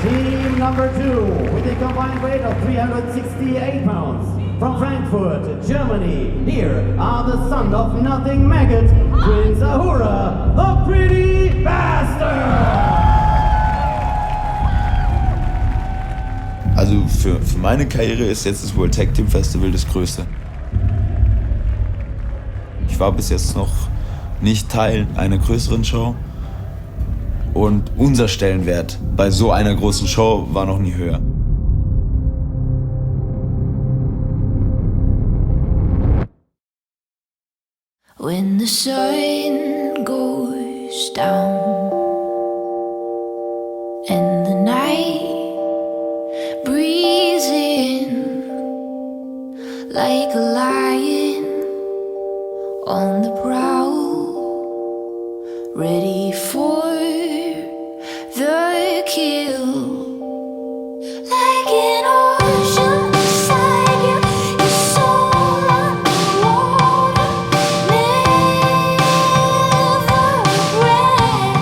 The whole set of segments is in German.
Team number 2, with a combined weight of 368 pounds, from Frankfurt, Germany, here are the son of nothing maggot, Prince Ahura, the pretty bastard! Also für meine Karriere ist jetzt das World Tag Team Festival das Größte. Ich war bis jetzt noch nicht Teil einer größeren Show und unser Stellenwert bei so einer großen Show war noch nie höher. When the sun goes down and the night breathes in like a lion on the prowl, ready for the kill. Like an ocean beside you, your soul underwater, never ran.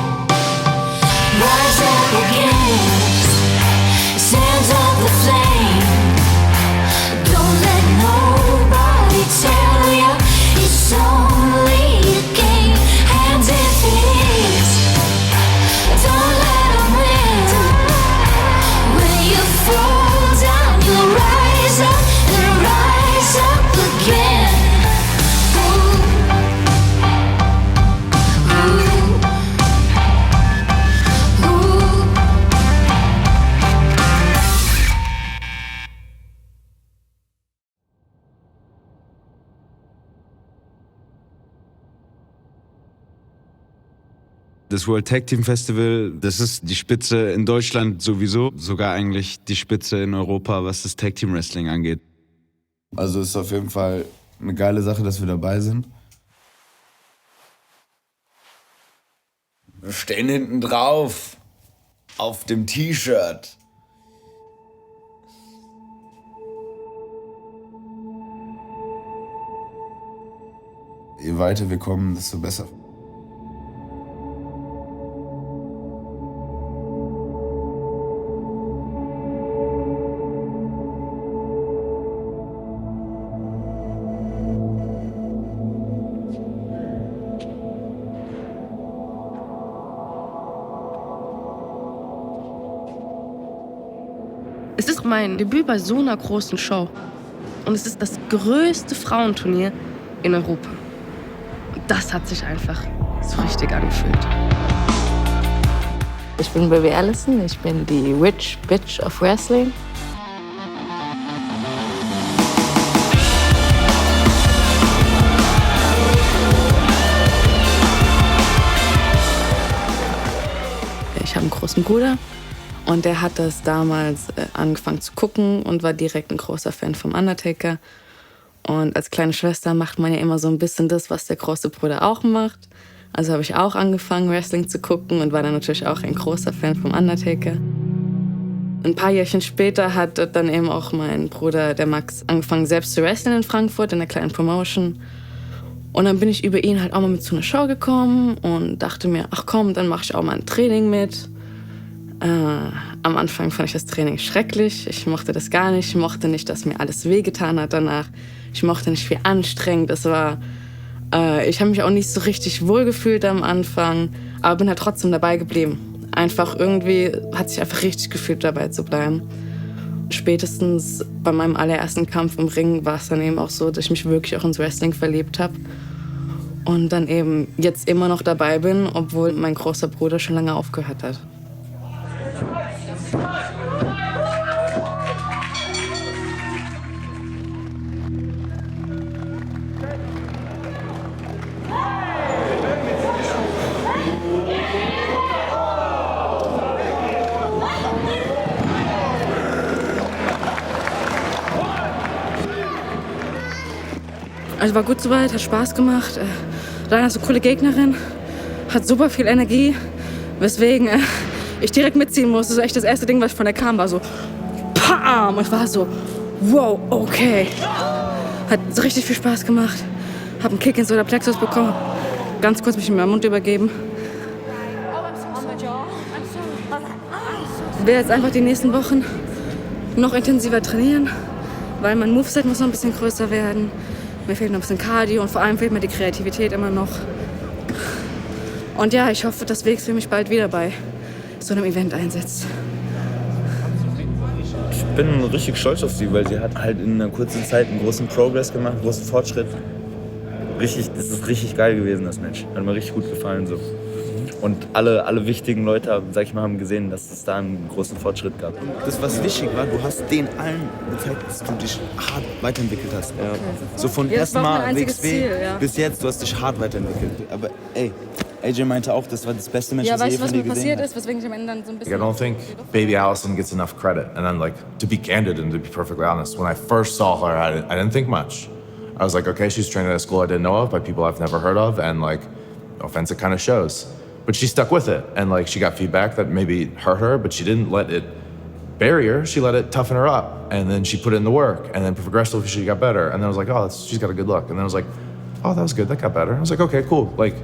Rise up against the sands of the flame. Don't let nobody tell you it's only a game. Hands in feet, don't let them win. When you fall down, you'll rise up and rise up again. Ooh. Ooh. Ooh. Das World Tag Team Festival, das ist die Spitze in Deutschland sowieso, sogar eigentlich die Spitze in Europa, was das Tag Team Wrestling angeht. Also ist auf jeden Fall eine geile Sache, dass wir dabei sind. Wir stehen hinten drauf, auf dem T-Shirt. Je weiter wir kommen, desto besser. Es ist mein Debüt bei so einer großen Show. Und es ist das größte Frauenturnier in Europa. Und das hat sich einfach so richtig angefühlt. Ich bin Baby Allison, ich bin die Witch Bitch of Wrestling. Ich habe einen großen Bruder und der hat das damals angefangen zu gucken und war direkt ein großer Fan vom Undertaker. Und als kleine Schwester macht man ja immer so ein bisschen das, was der große Bruder auch macht. Also habe ich auch angefangen, Wrestling zu gucken und war dann natürlich auch ein großer Fan vom Undertaker. Ein paar Jährchen später hat dann eben auch mein Bruder, der Max, angefangen selbst zu wrestlen in Frankfurt, in einer kleinen Promotion. Und dann bin ich über ihn halt auch mal mit zu einer Show gekommen und dachte mir, ach komm, dann mache ich auch mal ein Training mit. Am Anfang fand ich das Training schrecklich. Ich mochte das gar nicht. Ich mochte nicht, dass mir alles wehgetan hat danach. Ich mochte nicht, wie anstrengend es war. Ich habe mich auch nicht so richtig wohlgefühlt am Anfang, aber bin halt trotzdem dabei geblieben. Einfach irgendwie hat sich einfach richtig gefühlt, dabei zu bleiben. Spätestens bei meinem allerersten Kampf im Ring war es dann eben auch so, dass ich mich wirklich auch ins Wrestling verliebt habe. Und dann eben jetzt immer noch dabei bin, obwohl mein großer Bruder schon lange aufgehört hat. Also war gut soweit, hat Spaß gemacht. Dana ist eine coole Gegnerin, hat super viel Energie, weswegen ich direkt mitziehen musste. So echt das erste Ding, was von der kam, war so PAM! Und ich war so, wow, okay. Hat so richtig viel Spaß gemacht. Hab einen Kick ins Solarplexus bekommen. Ganz kurz mich in meinen Mund übergeben. Ich werde jetzt einfach die nächsten Wochen noch intensiver trainieren, weil mein Moveset muss noch ein bisschen größer werden. Mir fehlt noch ein bisschen Cardio und vor allem fehlt mir die Kreativität immer noch. Und ja, ich hoffe, dass WXW mich bald wieder bei so einem Event einsetzt. Ich bin richtig stolz auf sie, weil sie hat halt in einer kurzen Zeit einen großen Progress gemacht, einen großen Fortschritt. Das ist richtig geil gewesen, das Match. Hat mir richtig gut gefallen so. Und alle wichtigen Leute, sag ich mal, haben gesehen, dass es da einen großen Fortschritt gab. Das, was wichtig war, du hast denen allen gezeigt, dass du dich hart weiterentwickelt hast. Ja. So von ersten Mal WXW bis jetzt, du hast dich hart weiterentwickelt. Aber ey, AJ meinte auch, das war das beste Match, Ja, was er je weißt du, was von dir mir gesehen passiert hat. ist, weswegen ich am Ende dann so ein bisschen... I don't think Baby Allison gets enough credit. And then, like, to be candid and to be perfectly honest, when I first saw her, I didn't think much. I was like, okay, she's training at a school I didn't know of by people I've never heard of, and like, no offense, it kind of shows. But she stuck with it, and like, she got feedback that maybe hurt her, but she didn't let it bury her. She let it toughen her up, and then she put in the work, and then progressively she got better. And then I was like, oh, she's got a good look. And then I was like, oh, that was good, that got better. I was like, okay, cool, like,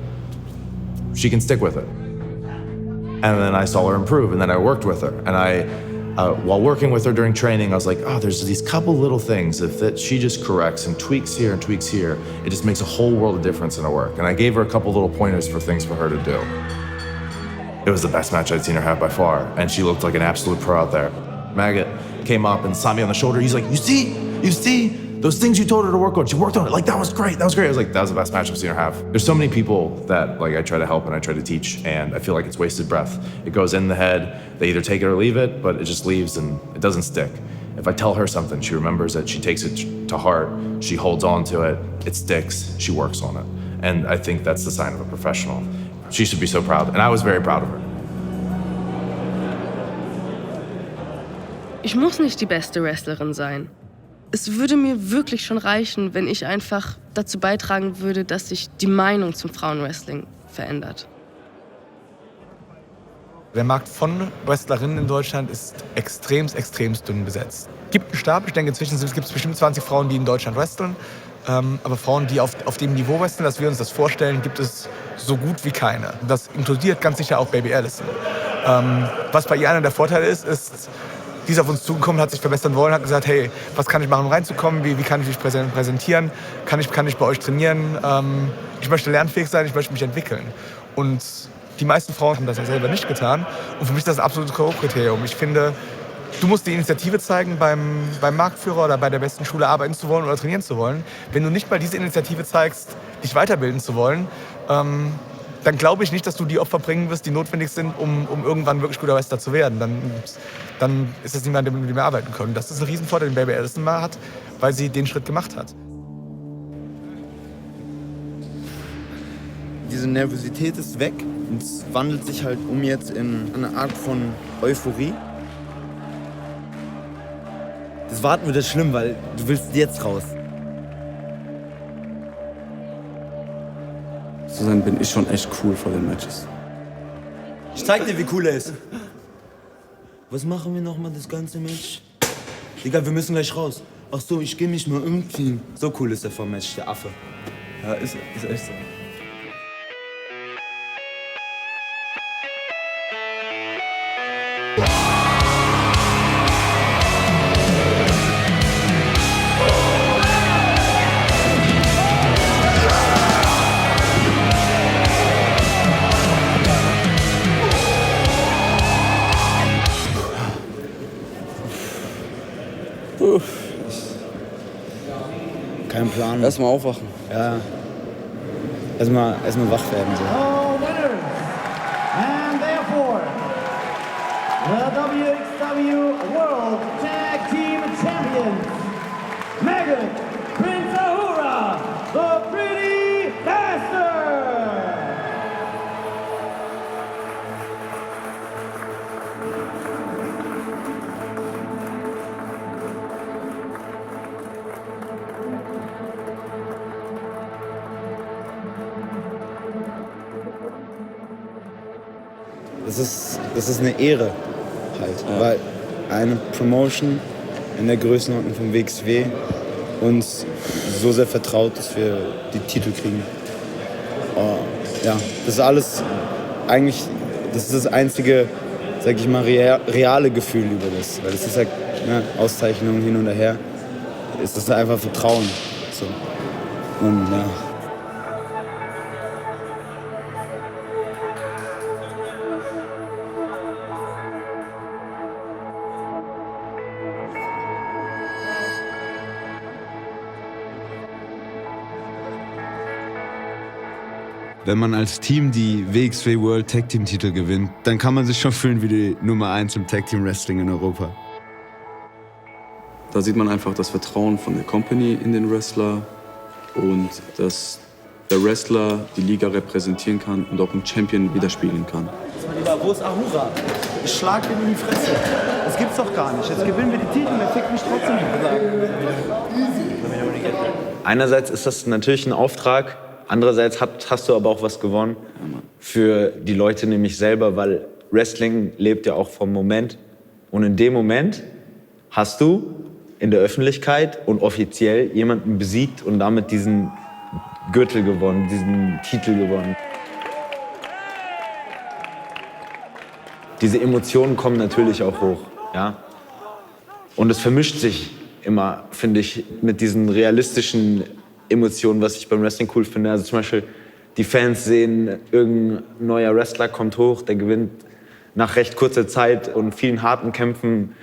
she can stick with it. And then I saw her improve, and then I worked with her, and while working with her during training, I was like, oh, there's these couple little things that she just corrects and tweaks here, it just makes a whole world of difference in her work. And I gave her a couple little pointers for things for her to do. It was the best match I'd seen her have by far, and she looked like an absolute pro out there. Maggot came up and saw me on the shoulder. He's like, you see, those things you told her to work on, she worked on it. Like, that was great. I was like, that was the best match I've seen her have. There's so many people that like I try to help and I try to teach, and I feel like it's wasted breath. It goes in the head, they either take it or leave it, but it just leaves and it doesn't stick. If I tell her something, she remembers it, she takes it to heart, she holds on to it, it sticks, she works on it. And I think that's the sign of a professional. She should be so proud, and I was very proud of her. Ich muss nicht die beste Wrestlerin sein. Es würde mir wirklich schon reichen, wenn ich einfach dazu beitragen würde, dass sich die Meinung zum Frauenwrestling verändert. Der Markt von Wrestlerinnen in Deutschland ist extremst dünn besetzt. Es gibt einen Stab, ich denke inzwischen gibt es bestimmt 20 Frauen, die in Deutschland wresteln. Aber Frauen, die auf dem Niveau wresteln, dass wir uns das vorstellen, gibt es so gut wie keine. Das inkludiert ganz sicher auch Baby Allison. Was bei ihr einer der Vorteile ist, die ist auf uns zugekommen, hat sich verbessern wollen, hat gesagt, hey, was kann ich machen, um reinzukommen, wie kann ich mich präsentieren, kann ich bei euch trainieren, ich möchte lernfähig sein, ich möchte mich entwickeln. Und die meisten Frauen haben das ja selber nicht getan und für mich ist das ein absolutes K.O.-Kriterium. Ich finde, du musst die Initiative zeigen, beim Marktführer oder bei der besten Schule arbeiten zu wollen oder trainieren zu wollen. Wenn du nicht mal diese Initiative zeigst, dich weiterbilden zu wollen, dann glaube ich nicht, dass du die Opfer bringen wirst, die notwendig sind, um irgendwann wirklich guter Wrestler zu werden. Dann ist das niemand, mit dem wir arbeiten können. Das ist ein Riesenvorteil, den Baby Allison mal hat, weil sie den Schritt gemacht hat. Diese Nervosität ist weg und es wandelt sich halt um jetzt in eine Art von Euphorie. Das Warten wird jetzt schlimm, weil du willst jetzt raus. Zu sein bin ich schon echt cool vor den Matches. Ich zeig dir, wie cool er ist. Was machen wir nochmal das ganze Match? Digga, wir müssen gleich raus. Ach so, ich geh mich mal umziehen. So cool ist der vom Match, der Affe. Ja, ist echt so. Kein Plan. Erstmal aufwachen. Ja. Erstmal wach werden. So. Oh, winners! And therefore, the WXW World Tag Team Champions, Maggot, Prince Ahura, the Pretty Bastard! Das ist eine Ehre halt, weil eine Promotion in der Größenordnung vom WXW uns so sehr vertraut, dass wir die Titel kriegen. Ja, das ist alles eigentlich das ist das einzige, sag ich mal, reale Gefühl über das. Weil es ist halt Auszeichnungen hin und her. Es ist einfach Vertrauen. So. Und ja. Wenn man als Team die WXW World Tag Team Titel gewinnt, dann kann man sich schon fühlen wie die Nummer 1 im Tag Team Wrestling in Europa. Da sieht man einfach das Vertrauen von der Company in den Wrestler und dass der Wrestler die Liga repräsentieren kann und auch einen Champion widerspiegeln kann. Wo ist Ahura? Ich schlag ihm in die Fresse. Das gibt's doch gar nicht. Jetzt gewinnen wir die Titel, der fickt mich trotzdem. Einerseits ist das natürlich ein Auftrag, andererseits hast du aber auch was gewonnen für die Leute nämlich selber, weil Wrestling lebt ja auch vom Moment. Und in dem Moment hast du in der Öffentlichkeit und offiziell jemanden besiegt und damit diesen Gürtel gewonnen, diesen Titel gewonnen. Diese Emotionen kommen natürlich auch hoch, ja. Und es vermischt sich immer, finde ich, mit diesen realistischen Emotionen, was ich beim Wrestling cool finde. Also zum Beispiel, die Fans sehen, irgendein neuer Wrestler kommt hoch, der gewinnt nach recht kurzer Zeit und vielen harten Kämpfen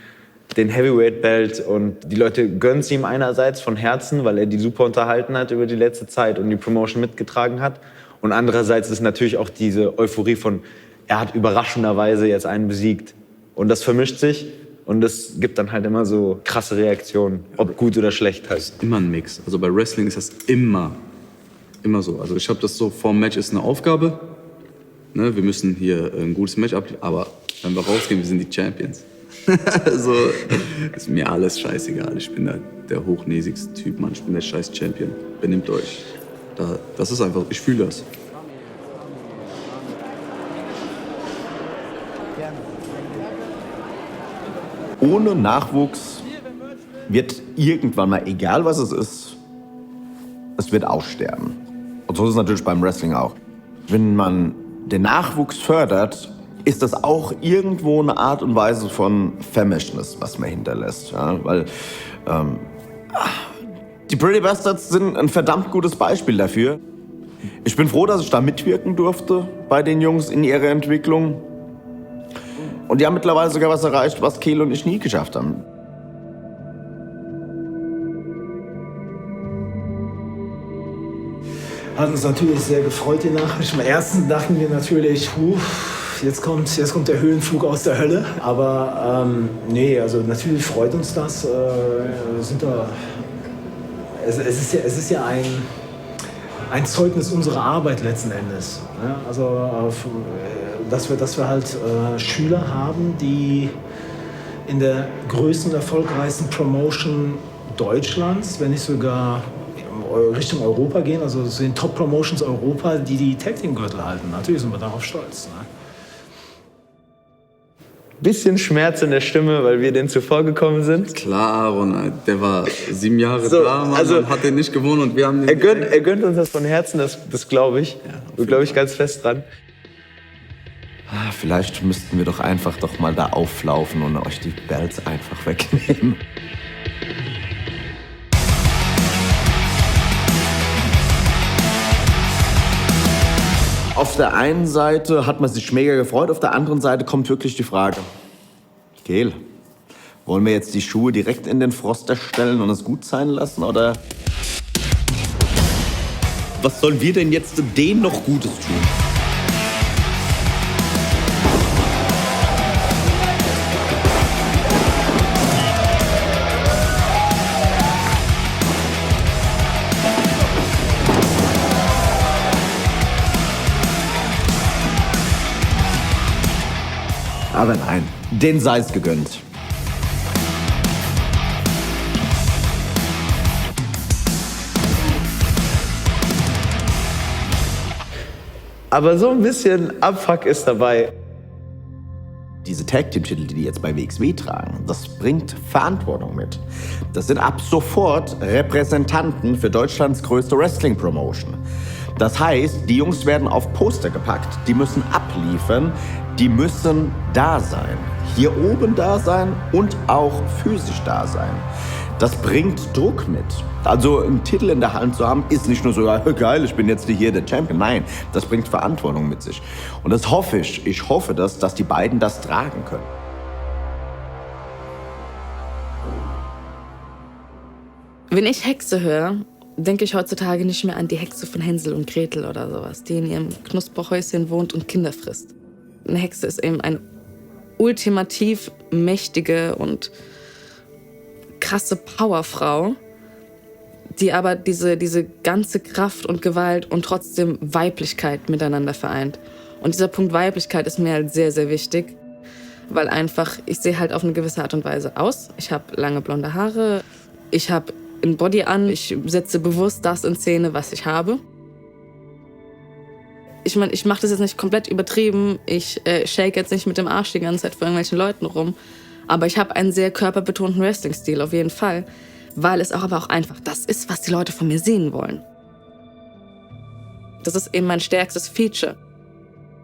den Heavyweight-Belt und die Leute gönnen es ihm einerseits von Herzen, weil er die super unterhalten hat über die letzte Zeit und die Promotion mitgetragen hat. Und andererseits ist natürlich auch diese Euphorie von, er hat überraschenderweise jetzt einen besiegt. Und das vermischt sich und das gibt dann halt immer so krasse Reaktionen, ob gut oder schlecht halt. Immer ein Mix. Also bei Wrestling ist das immer so. Also ich habe das so, vor dem Match ist eine Aufgabe. Ne, wir müssen hier ein gutes Match abliefern, aber wenn wir rausgehen, wir sind die Champions. Also ist mir alles scheißegal. Ich bin der hochnäsigste Typ, Mann. Ich bin der scheiß Champion. Benimmt euch. Das ist einfach, ich fühle das. Ohne Nachwuchs wird irgendwann mal, egal was es ist, es wird aussterben. Und so ist es natürlich beim Wrestling auch. Wenn man den Nachwuchs fördert, ist das auch irgendwo eine Art und Weise von Vermächtnis, was man hinterlässt. Ja? Weil die Pretty Bastards sind ein verdammt gutes Beispiel dafür. Ich bin froh, dass ich da mitwirken durfte bei den Jungs in ihrer Entwicklung. Und die haben mittlerweile sogar was erreicht, was Kehl und ich nie geschafft haben. Hat uns natürlich sehr gefreut, die Nachricht. Am ersten dachten wir natürlich, jetzt kommt der Höhenflug aus der Hölle. Aber nee, also natürlich freut uns das. Es ist ja ein Zeugnis unserer Arbeit letzten Endes. Ja, also, dass wir halt Schüler haben, die in der größten und erfolgreichsten Promotion Deutschlands, wenn nicht sogar Richtung Europa gehen, also zu den Top-Promotions Europa, die Tag-Team-Gürtel halten. Natürlich sind wir darauf stolz. Ne? Bisschen Schmerz in der Stimme, weil wir denen zuvor gekommen sind. Klar, Aaron, der war 7 Jahre da, Mann, also, und hat den nicht gewonnen und wir haben den... Er gönnt uns das von Herzen, das glaube ich. Ja, da glaube ich ganz fest dran. Vielleicht müssten wir doch einfach mal da auflaufen und euch die Belts einfach wegnehmen. Auf der einen Seite hat man sich mega gefreut, auf der anderen Seite kommt wirklich die Frage: Kehl, wollen wir jetzt die Schuhe direkt in den Froster stellen und es gut sein lassen, oder was sollen wir denn jetzt denen noch Gutes tun? Aber nein, denen sei es gegönnt. Aber so ein bisschen Abfuck ist dabei. Diese Tag-Team-Titel, die die jetzt bei WXW tragen, das bringt Verantwortung mit. Das sind ab sofort Repräsentanten für Deutschlands größte Wrestling-Promotion. Das heißt, die Jungs werden auf Poster gepackt, die müssen abliefern, die müssen da sein. Hier oben da sein und auch physisch da sein. Das bringt Druck mit. Also einen Titel in der Hand zu haben, ist nicht nur so, ja, geil, ich bin jetzt hier der Champion. Nein, das bringt Verantwortung mit sich. Und das hoffe ich hoffe, dass die beiden das tragen können. Wenn ich Hexe höre, denke ich heutzutage nicht mehr an die Hexe von Hänsel und Gretel oder sowas, die in ihrem Knusperhäuschen wohnt und Kinder frisst. Eine Hexe ist eben eine ultimativ mächtige und krasse Powerfrau, die aber diese ganze Kraft und Gewalt und trotzdem Weiblichkeit miteinander vereint. Und dieser Punkt Weiblichkeit ist mir halt sehr, sehr wichtig, weil einfach, ich sehe halt auf eine gewisse Art und Weise aus. Ich habe lange blonde Haare, ich habe ein Body an, ich setze bewusst das in Szene, was ich habe. Ich meine, ich mache das jetzt nicht komplett übertrieben, ich shake jetzt nicht mit dem Arsch die ganze Zeit vor irgendwelchen Leuten rum, aber ich habe einen sehr körperbetonten Wrestling-Stil, auf jeden Fall, weil es aber auch einfach das ist, was die Leute von mir sehen wollen. Das ist eben mein stärkstes Feature.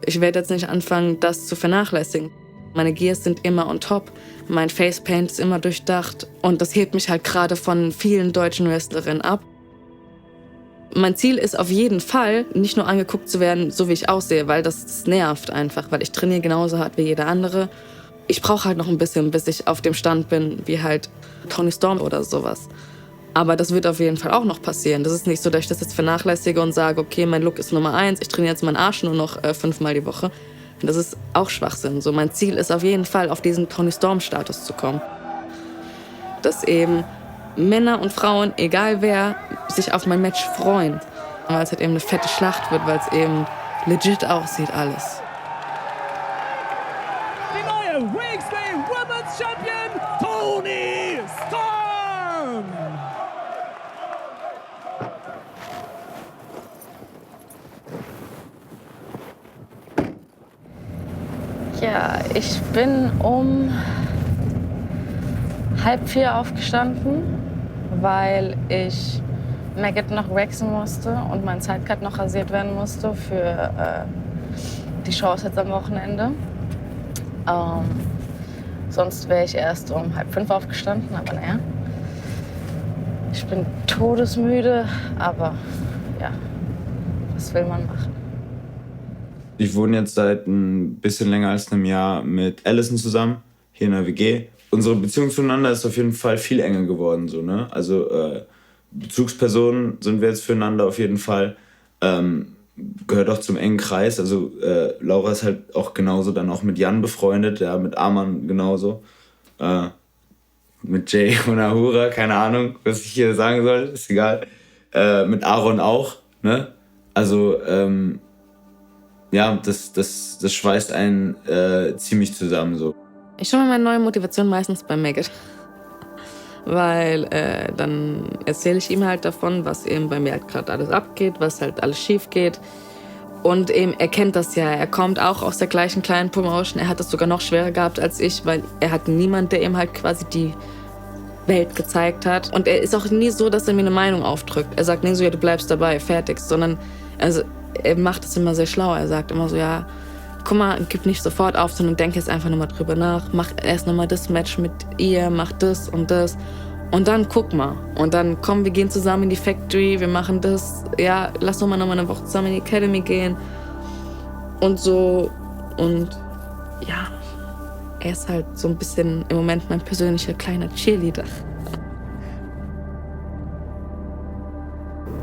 Ich werde jetzt nicht anfangen, das zu vernachlässigen. Meine Gears sind immer on top, mein Facepaint ist immer durchdacht und das hebt mich halt gerade von vielen deutschen Wrestlerinnen ab. Mein Ziel ist auf jeden Fall, nicht nur angeguckt zu werden, so wie ich aussehe, weil das nervt einfach, weil ich trainiere genauso hart wie jeder andere. Ich brauche halt noch ein bisschen, bis ich auf dem Stand bin, wie halt Toni Storm oder sowas. Aber das wird auf jeden Fall auch noch passieren. Das ist nicht so, dass ich das jetzt vernachlässige und sage, okay, mein Look ist Nummer 1, ich trainiere jetzt meinen Arsch nur noch 5-mal die Woche. Das ist auch Schwachsinn. So, mein Ziel ist auf jeden Fall, auf diesen Toni Storm-Status zu kommen. Dass eben Männer und Frauen, egal wer, sich auf mein Match freuen. Weil es halt eben eine fette Schlacht wird, weil es eben legit aussieht alles. Die neue Wrestling Women's Champion, Toni Storm! Ja, ich bin um 3:30 aufgestanden, weil ich Maggot noch waxen musste und mein Sidecut noch rasiert werden musste für die Shows jetzt am Wochenende. Sonst wäre ich erst um 4:30 aufgestanden, aber naja. Ich bin todesmüde, aber ja, was will man machen? Ich wohne jetzt seit ein bisschen länger als einem Jahr mit Allison zusammen, hier in der WG. Unsere Beziehung zueinander ist auf jeden Fall viel enger geworden. So, ne? Also Bezugspersonen sind wir jetzt füreinander auf jeden Fall. Gehört auch zum engen Kreis. Also Laura ist halt auch genauso dann auch mit Jan befreundet, ja, mit Arman genauso. Mit Jay und Ahura, keine Ahnung, was ich hier sagen soll, ist egal. Mit Aaron auch, ne? Also ja, das schweißt einen ziemlich zusammen so. Ich schaue mir meine neue Motivation meistens bei Maggot. Weil dann erzähle ich ihm halt davon, was eben bei mir halt gerade alles abgeht, was halt alles schief geht. Und eben, er kennt das ja, er kommt auch aus der gleichen kleinen Promotion. Er hat es sogar noch schwerer gehabt als ich, weil er hat niemand, der ihm halt quasi die Welt gezeigt hat. Und er ist auch nie so, dass er mir eine Meinung aufdrückt. Er sagt nie so, ja, du bleibst dabei, fertig. Sondern also, er macht es immer sehr schlau. Er sagt immer so, ja, guck mal, gib nicht sofort auf, sondern denk jetzt einfach nochmal drüber nach. Mach erst nochmal das Match mit ihr, mach das und das. Und dann guck mal. Und dann komm, wir gehen zusammen in die Factory, wir machen das. Ja, lass noch mal eine Woche zusammen in die Academy gehen. Und so. Und ja, er ist halt so ein bisschen im Moment mein persönlicher kleiner Cheerleader.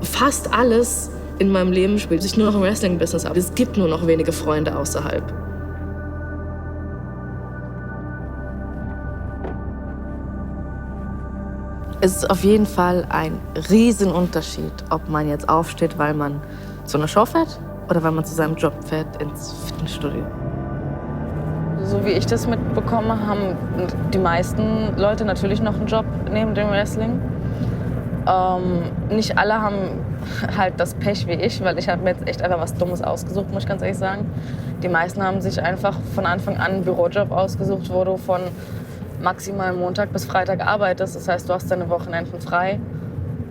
Fast alles in meinem Leben spielt sich nur noch im Wrestling-Business ab. Es gibt nur noch wenige Freunde außerhalb. Es ist auf jeden Fall ein Riesenunterschied, ob man jetzt aufsteht, weil man zu einer Show fährt oder weil man zu seinem Job fährt ins Fitnessstudio. So wie ich das mitbekomme, haben die meisten Leute natürlich noch einen Job neben dem Wrestling. Nicht alle haben halt das Pech wie ich, weil ich habe mir jetzt echt einfach was Dummes ausgesucht, muss ich ganz ehrlich sagen. Die meisten haben sich einfach von Anfang an einen Bürojob ausgesucht, wo du von maximal Montag bis Freitag arbeitest. Das heißt, du hast deine Wochenenden frei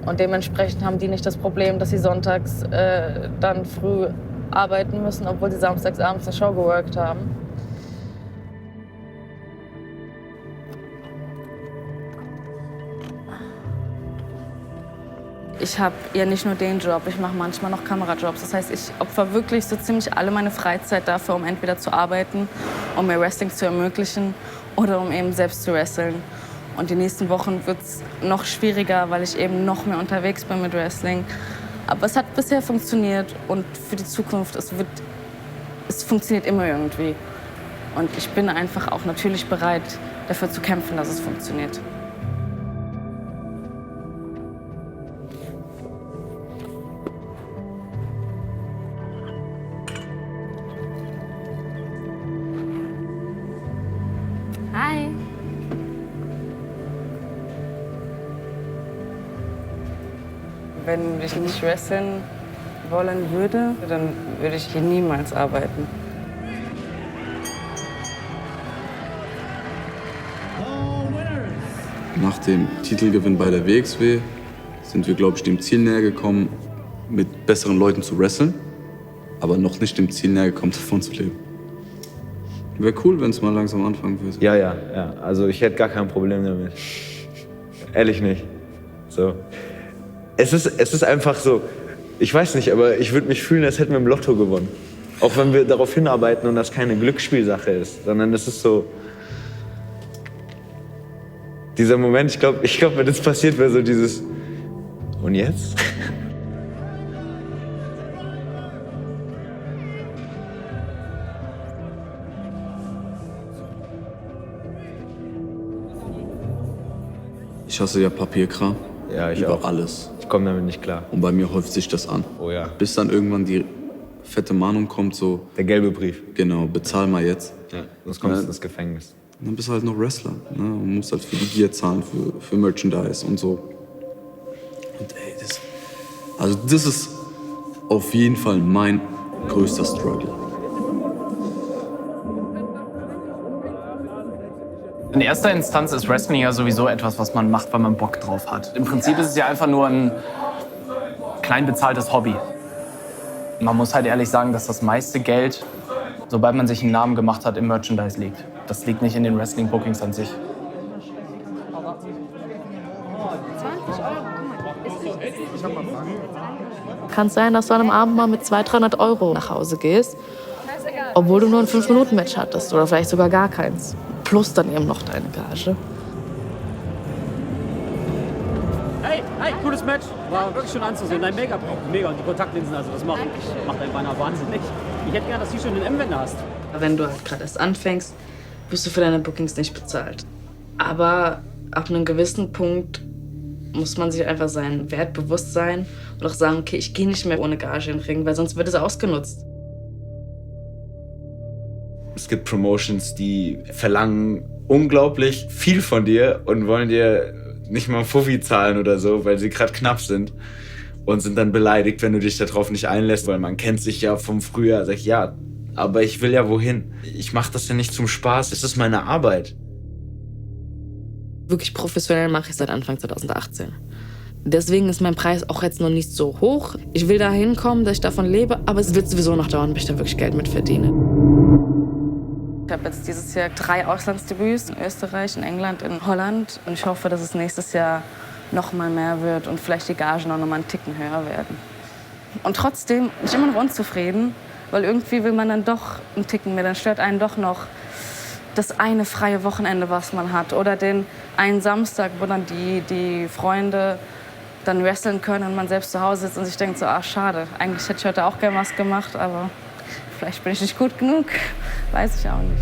Und dementsprechend haben die nicht das Problem, dass sie sonntags dann früh arbeiten müssen, obwohl sie samstags abends eine Show geworkt haben. Ich habe ja nicht nur den Job, ich mache manchmal noch Kamerajobs. Das heißt, ich opfer wirklich so ziemlich alle meine Freizeit dafür, um entweder zu arbeiten, um mir Wrestling zu ermöglichen oder um eben selbst zu wresteln. Und die nächsten Wochen wird es noch schwieriger, weil ich eben noch mehr unterwegs bin mit Wrestling. Aber es hat bisher funktioniert und für die Zukunft, es funktioniert immer irgendwie. Und ich bin einfach auch natürlich bereit, dafür zu kämpfen, dass es funktioniert. Hi. Wenn ich nicht wresteln wollen würde, dann würde ich hier niemals arbeiten. Nach dem Titelgewinn bei der WXW sind wir, glaube ich, dem Ziel näher gekommen, mit besseren Leuten zu wresteln, aber noch nicht dem Ziel näher gekommen, davon zu leben. Wäre cool, wenn es mal langsam anfangen würde. Ja. Also ich hätte gar kein Problem damit. Ehrlich nicht. So. Es ist einfach so, ich weiß nicht, aber ich würde mich fühlen, als hätten wir im Lotto gewonnen. Auch wenn wir darauf hinarbeiten und das keine Glücksspielsache ist, sondern es ist so, dieser Moment, ich glaube, wenn das passiert, wäre so dieses, und jetzt? Ich hasse ja Papierkram. Ja, ich über auch. alles. Ich komme damit nicht klar. Und bei mir häuft sich das an. Oh ja. Bis dann irgendwann die fette Mahnung kommt, so... Der gelbe Brief. Genau, bezahl mal jetzt. Ja, sonst kommst du ins Gefängnis. Dann bist du halt noch Wrestler. Ne? Und musst halt für die Gear zahlen, für Merchandise und so. Und ey, das ist auf jeden Fall mein größter Struggle. In erster Instanz ist Wrestling ja sowieso etwas, was man macht, weil man Bock drauf hat. Im Prinzip ist es ja einfach nur ein klein bezahltes Hobby. Man muss halt ehrlich sagen, dass das meiste Geld, sobald man sich einen Namen gemacht hat, im Merchandise liegt. Das liegt nicht in den Wrestling-Bookings an sich. 20 Euro, guck mal. Kann es sein, dass du an einem Abend mal mit 200-300 Euro nach Hause gehst, obwohl du nur ein 5-Minuten-Match hattest oder vielleicht sogar gar keins. Plus dann eben noch deine Gage. Hey, cooles Match. War wirklich schön anzusehen. Dein Make-up auch mega. Und die Kontaktlinsen, also das macht einen beinahe wahnsinnig. Ich hätte gerne, dass du schon den M-Wender hast. Wenn du halt gerade erst anfängst, wirst du für deine Bookings nicht bezahlt. Aber ab einem gewissen Punkt muss man sich einfach seinen Wert bewusst sein und auch sagen, okay, ich gehe nicht mehr ohne Gage in den Ring, weil sonst wird es ausgenutzt. Es gibt Promotions, die verlangen unglaublich viel von dir und wollen dir nicht mal einen Fuffi zahlen oder so, weil sie gerade knapp sind. Und sind dann beleidigt, wenn du dich darauf nicht einlässt, weil man kennt sich ja vom Frühjahr. Sag ich, ja, aber ich will ja wohin. Ich mache das ja nicht zum Spaß, es ist meine Arbeit. Wirklich professionell mache ich seit Anfang 2018. Deswegen ist mein Preis auch jetzt noch nicht so hoch. Ich will da hinkommen, dass ich davon lebe, aber es wird sowieso noch dauern, bis ich da wirklich Geld mit verdiene. Ich habe jetzt dieses Jahr 3 Auslandsdebüts in Österreich, in England, in Holland. Und ich hoffe, dass es nächstes Jahr noch mal mehr wird und vielleicht die Gagen auch noch mal einen Ticken höher werden. Und trotzdem bin ich immer noch unzufrieden, weil irgendwie will man dann doch einen Ticken mehr. Dann stört einen doch noch das eine freie Wochenende, was man hat. Oder den einen Samstag, wo dann die Freunde dann wresteln können und man selbst zu Hause sitzt und sich denkt so, ach schade, eigentlich hätte ich heute auch gerne was gemacht, aber vielleicht bin ich nicht gut genug, weiß ich auch nicht.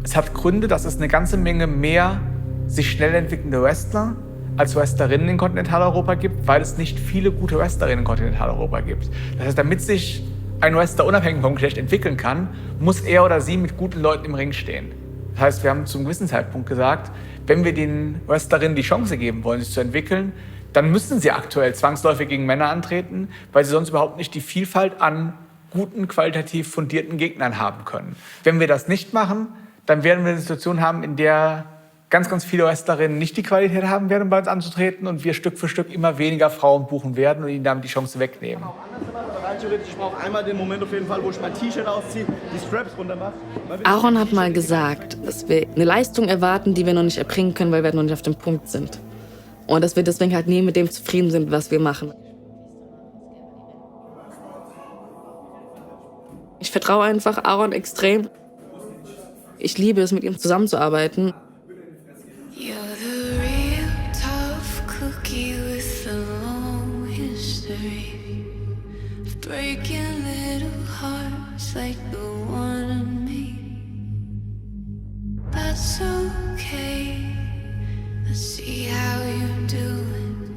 Es hat Gründe, dass es eine ganze Menge mehr sich schnell entwickelnde Wrestler als Wrestlerinnen in Kontinentaleuropa gibt, weil es nicht viele gute Wrestlerinnen in Kontinentaleuropa gibt. Das heißt, damit sich ein Wrestler unabhängig vom Geschlecht entwickeln kann, muss er oder sie mit guten Leuten im Ring stehen. Das heißt, wir haben zu einem gewissen Zeitpunkt gesagt, wenn wir den Wrestlerinnen die Chance geben wollen, sich zu entwickeln, dann müssen sie aktuell zwangsläufig gegen Männer antreten, weil sie sonst überhaupt nicht die Vielfalt an guten, qualitativ fundierten Gegnern haben können. Wenn wir das nicht machen, dann werden wir eine Situation haben, in der ganz, ganz viele Wrestlerinnen nicht die Qualität haben werden, um bei uns anzutreten und wir Stück für Stück immer weniger Frauen buchen werden und ihnen damit die Chance wegnehmen. Rein theoretisch, ich brauche einmal den Moment auf jeden Fall, wo ich mein T-Shirt ausziehe, die Straps runter mache. Aaron hat mal gesagt, dass wir eine Leistung erwarten, die wir noch nicht erbringen können, weil wir noch nicht auf dem Punkt sind. Und dass wir deswegen halt nie mit dem zufrieden sind, was wir machen. Ich vertraue einfach Aaron extrem. Ich liebe es, mit ihm zusammenzuarbeiten. You're the real tough cookie with a long history of breaking little hearts like the one in me. That's okay. Let's see how you do it.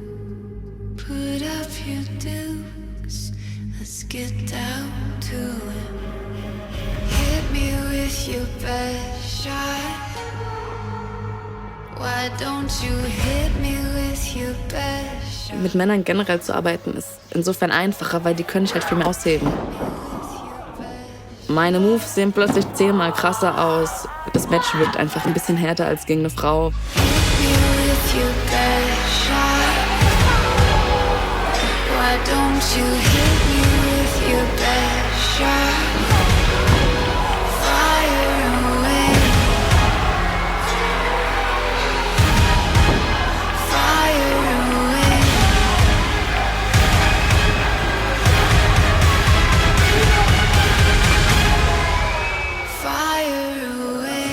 Put up your dukes. Let's get down to it. Hit me with your best shot. Why don't you hit me with your best shot? Mit Männern generell zu arbeiten ist insofern einfacher, weil die können sich halt viel mehr ausheben. Meine Moves sehen plötzlich 10-mal krasser aus. Das Match wirkt einfach ein bisschen härter als gegen eine Frau. Hit me with your best shot. Why don't you hit me with your best shot? Fire away. Fire away. Fire away.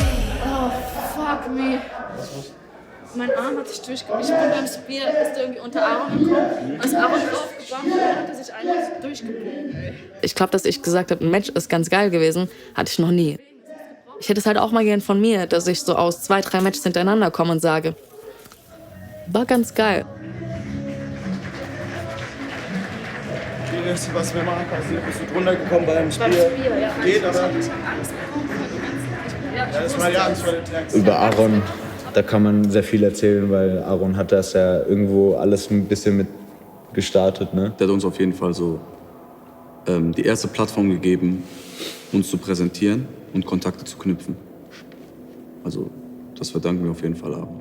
Oh, fuck me. Mein Arm hat sich durchgebissen. Ich bin beim Spear, ist irgendwie unter Aaron gekommen. Als Aaron draufgegangen ist, hat er sich einfach so durchgebogen. Ich glaube, dass ich gesagt habe, ein Match ist ganz geil gewesen, hatte ich noch nie. Ich hätte es halt auch mal gern von mir, dass ich so aus 2, 3 Matches hintereinander komme und sage, war ganz geil. Schwierigste, was mir mal passiert, bist du drunter gekommen beim Spiel? Ja. Geht, oder? Ich hab Angst bekommen vor die ganze Zeit. Ja, das war ja Angst vor den Tags. Über Aaron, da kann man sehr viel erzählen, weil Aaron hat das ja irgendwo alles ein bisschen mit gestartet, ne? Der hat uns auf jeden Fall so die erste Plattform gegeben, uns zu präsentieren und Kontakte zu knüpfen. Also das verdanken wir auf jeden Fall Aaron.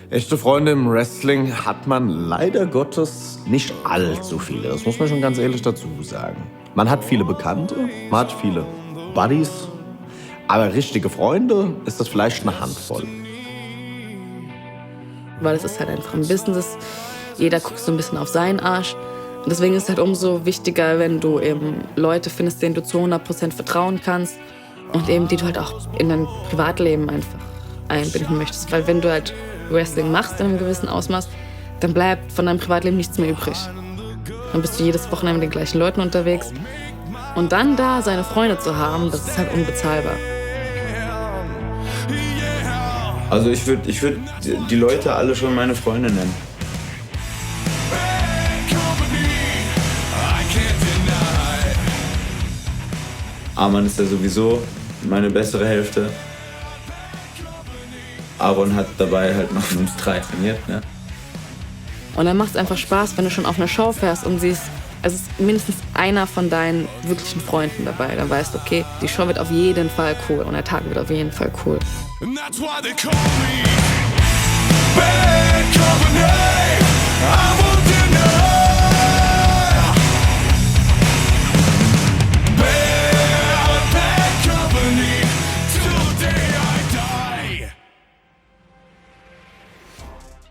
Echte Freunde im Wrestling hat man leider Gottes nicht allzu viele. Das muss man schon ganz ehrlich dazu sagen. Man hat viele Bekannte, man hat viele Buddies, aber richtige Freunde ist das vielleicht eine Handvoll. Weil es ist halt einfach ein Business. Jeder guckt so ein bisschen auf seinen Arsch. Und deswegen ist es halt umso wichtiger, wenn du eben Leute findest, denen du zu 100% vertrauen kannst und eben die du halt auch in dein Privatleben einfach einbinden möchtest. Weil wenn du halt Wrestling machst in einem gewissen Ausmaß, dann bleibt von deinem Privatleben nichts mehr übrig. Dann bist du jedes Wochenende mit den gleichen Leuten unterwegs. Und dann da seine Freunde zu haben, das ist halt unbezahlbar. Also ich würd die Leute alle schon meine Freunde nennen. Arman ist ja sowieso meine bessere Hälfte. Aaron hat dabei halt noch mit uns 3 trainiert, ne? Und dann macht es einfach Spaß, wenn du schon auf eine Show fährst und siehst, es ist mindestens einer von deinen wirklichen Freunden dabei. Dann weißt du, okay, die Show wird auf jeden Fall cool und der Tag wird auf jeden Fall cool. And that's why they call me Bad Company.